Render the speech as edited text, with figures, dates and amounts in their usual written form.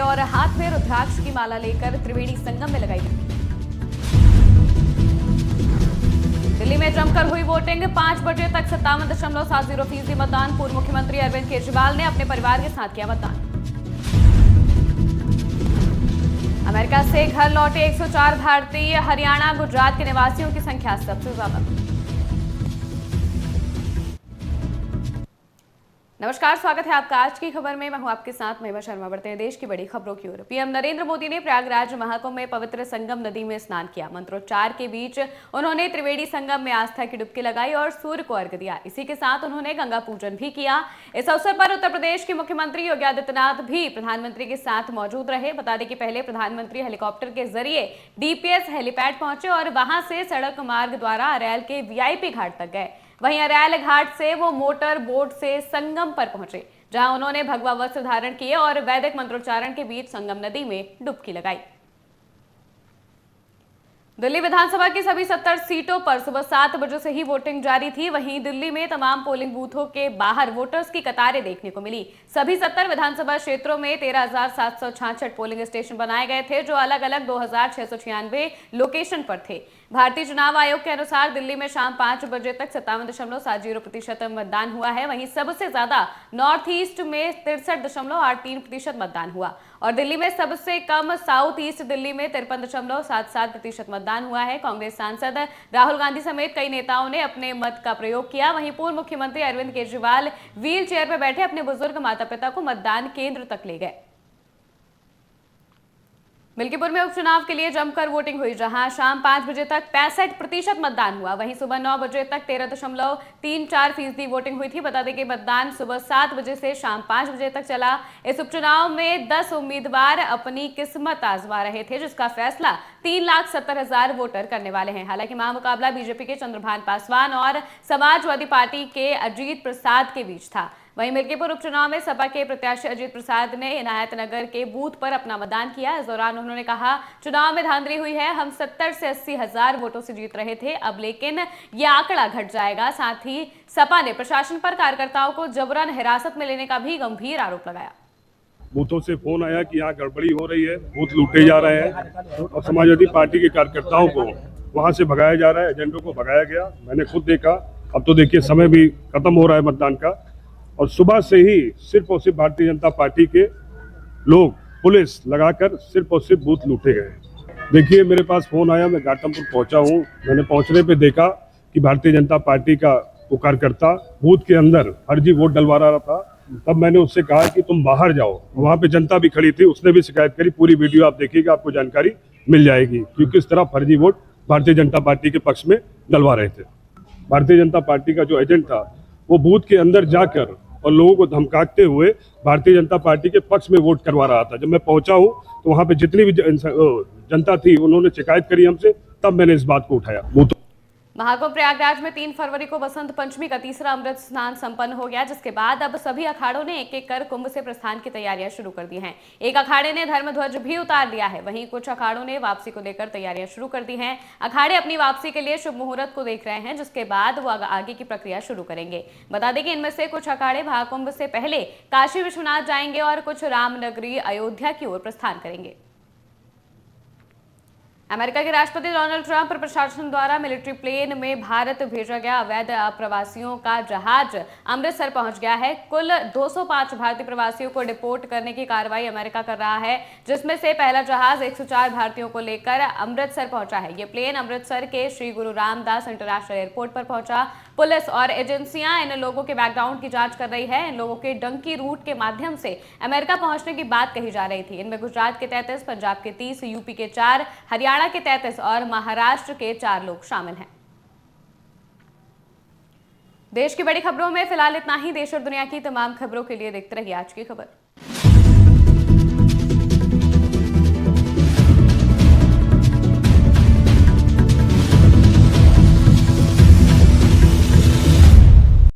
और हाथ में रुद्राक्ष की माला लेकर त्रिवेणी संगम में लगाई डुबकी। दिल्ली में जमकर हुई वोटिंग। 5 बजे तक 57.70% मतदान। पूर्व मुख्यमंत्री अरविंद केजरीवाल ने अपने परिवार के साथ किया मतदान। अमेरिका से घर लौटे 104 भारतीय। हरियाणा गुजरात के निवासियों की संख्या सबसे ज्यादा। नमस्कार, स्वागत है आपका आज की खबर में। मैं हूं आपके साथ महिमा शर्मा। बढ़ते हैं देश की बड़ी खबरों की ओर। पीएम नरेंद्र मोदी ने प्रयागराज महाकुंभ में पवित्र संगम नदी में स्नान किया। मंत्रोच्चार के बीच उन्होंने त्रिवेणी संगम में आस्था की डुबकी लगाई और सूर्य को अर्घ्य दिया। इसी के साथ उन्होंने गंगा पूजन भी किया। इस अवसर पर उत्तर प्रदेश के मुख्यमंत्री योगी आदित्यनाथ भी प्रधानमंत्री के साथ मौजूद रहे। बता दें कि पहले प्रधानमंत्री हेलीकॉप्टर के जरिए डीपीएस हेलीपैड पहुंचे और वहां से सड़क मार्ग द्वारा अरैल के वीआईपी घाट तक गए। वहीं अरैल घाट से वो मोटर बोट से संगम पर पहुंचे, जहां उन्होंने भगवा वस्त्र धारण किए और वैदिक मंत्रोच्चारण के बीच संगम नदी में डुबकी लगाई। दिल्ली विधानसभा की सभी 70 सीटों पर सुबह 7 बजे से ही वोटिंग जारी थी। वहीं दिल्ली में तमाम पोलिंग बूथों के बाहर वोटर्स की कतारें देखने को मिली। सभी 70 विधानसभा क्षेत्रों में 13,766 पोलिंग स्टेशन बनाए गए थे, जो अलग अलग 2,696 लोकेशन पर थे। भारतीय चुनाव आयोग के अनुसार दिल्ली में शाम 5 बजे तक 57.70% मतदान हुआ है। वहीं सबसे ज्यादा नॉर्थ ईस्ट में 63.83% मतदान हुआ और दिल्ली में सबसे कम साउथ ईस्ट दिल्ली में 53.77% मतदान हुआ है। कांग्रेस सांसद राहुल गांधी समेत कई नेताओं ने अपने मत का प्रयोग किया। वहीं पूर्व मुख्यमंत्री अरविंद केजरीवाल व्हील चेयर पर बैठे अपने बुजुर्ग माता पिता को मतदान केंद्र तक ले गए। मिल्कीपुर में उपचुनाव के लिए जमकर वोटिंग हुई, जहां शाम 5 बजे तक 65% मतदान हुआ। वहीं सुबह 9 बजे तक 13.34% वोटिंग हुई थी। बता दें कि मतदान सुबह 7 बजे से शाम 5 बजे तक चला। इस उपचुनाव में 10 उम्मीदवार अपनी किस्मत आजमा रहे थे, जिसका फैसला 3,70,000 वोटर करने वाले हैं। हालांकि महामुकाबला बीजेपी के चंद्रभान पासवान और समाजवादी पार्टी के अजीत प्रसाद के बीच था। वहीं मिल्कीपुर उपचुनाव में सपा के प्रत्याशी अजीत प्रसाद ने इनायत नगर के बूथ पर अपना मतदान किया। इस दौरान उन्होंने कहा, चुनाव में धांधली हुई है। हम 70 से 80 हजार वोटों से जीत रहे थे, अब लेकिन यह आंकड़ा घट जाएगा। साथ ही सपा ने प्रशासन पर कार्यकर्ताओं को जबरन हिरासत में लेने का भी गंभीर आरोप लगाया। बूथों से फोन आया कि यहाँ गड़बड़ी हो रही है, बूथ लूटे जा रहे हैं और समाजवादी पार्टी के कार्यकर्ताओं को वहां से भगाया जा रहा है, एजेंटों को भगाया गया। मैंने खुद देखा। अब तो देखिए समय भी खत्म हो रहा है मतदान का और सुबह से ही सिर्फ और सिर्फ भारतीय जनता पार्टी के लोग पुलिस लगाकर सिर्फ और सिर्फ बूथ लूटे गए। देखिए मेरे पास फोन आया, मैं घाटमपुर पहुंचा हूं। मैंने पहुंचने पे देखा कि भारतीय जनता पार्टी का वो कार्यकर्ता बूथ के अंदर फर्जी वोट डलवा रहा था। तब मैंने उससे कहा कि तुम बाहर जाओ। वहां पे जनता भी खड़ी थी, उसने भी शिकायत करी। पूरी वीडियो आप देखिएगा, आपको जानकारी मिल जाएगी कि किस तरह फर्जी वोट भारतीय जनता पार्टी के पक्ष में डलवा रहे थे। भारतीय जनता पार्टी का जो एजेंट था वो बूथ के अंदर जाकर और लोगों को धमकाते हुए भारतीय जनता पार्टी के पक्ष में वोट करवा रहा था। जब मैं पहुंचा हूं तो वहां पे जितनी भी जनता थी उन्होंने शिकायत करी हमसे, तब मैंने इस बात को उठाया। महाकुंभ प्रयागराज में 3 फरवरी को बसंत पंचमी का तीसरा अमृत स्नान संपन्न हो गया, जिसके बाद अब सभी अखाड़ों ने एक एक कर कुंभ से प्रस्थान की तैयारियां शुरू कर दी हैं। एक अखाड़े ने धर्मध्वज भी उतार लिया है। वहीं कुछ अखाड़ों ने वापसी को लेकर तैयारियां शुरू कर दी हैं। अखाड़े अपनी वापसी के लिए शुभ मुहूर्त को देख रहे हैं, जिसके बाद वो आगे की प्रक्रिया शुरू करेंगे। बता दें कि इनमें से कुछ अखाड़े महाकुंभ से पहले काशी विश्वनाथ जाएंगे और कुछ रामनगरी अयोध्या की ओर प्रस्थान करेंगे। अमेरिका के राष्ट्रपति डोनाल्ड ट्रंप प्रशासन द्वारा मिलिट्री प्लेन में भारत भेजा गया अवैध प्रवासियों का जहाज अमृतसर पहुंच गया है। कुल 205 भारतीय प्रवासियों को डिपोर्ट करने की कार्रवाई अमेरिका कर रहा है, जिसमें से पहला जहाज 104 भारतीयों को लेकर अमृतसर पहुंचा है। यह प्लेन अमृतसर के श्री गुरु रामदास इंटरनेशनल एयरपोर्ट पर पहुंचा। पुलिस और एजेंसियां इन लोगों के बैकग्राउंड की जांच कर रही है। इन लोगों के डंकी रूट के माध्यम से अमेरिका पहुंचने की बात कही जा रही थी। इनमें गुजरात के 33, पंजाब के 30, यूपी के 4, हरियाणा के 33 और महाराष्ट्र के 4 लोग शामिल हैं। देश की बड़ी खबरों में फिलहाल इतना ही। देश और दुनिया की तमाम खबरों के लिए देखते रहिए आज की खबर।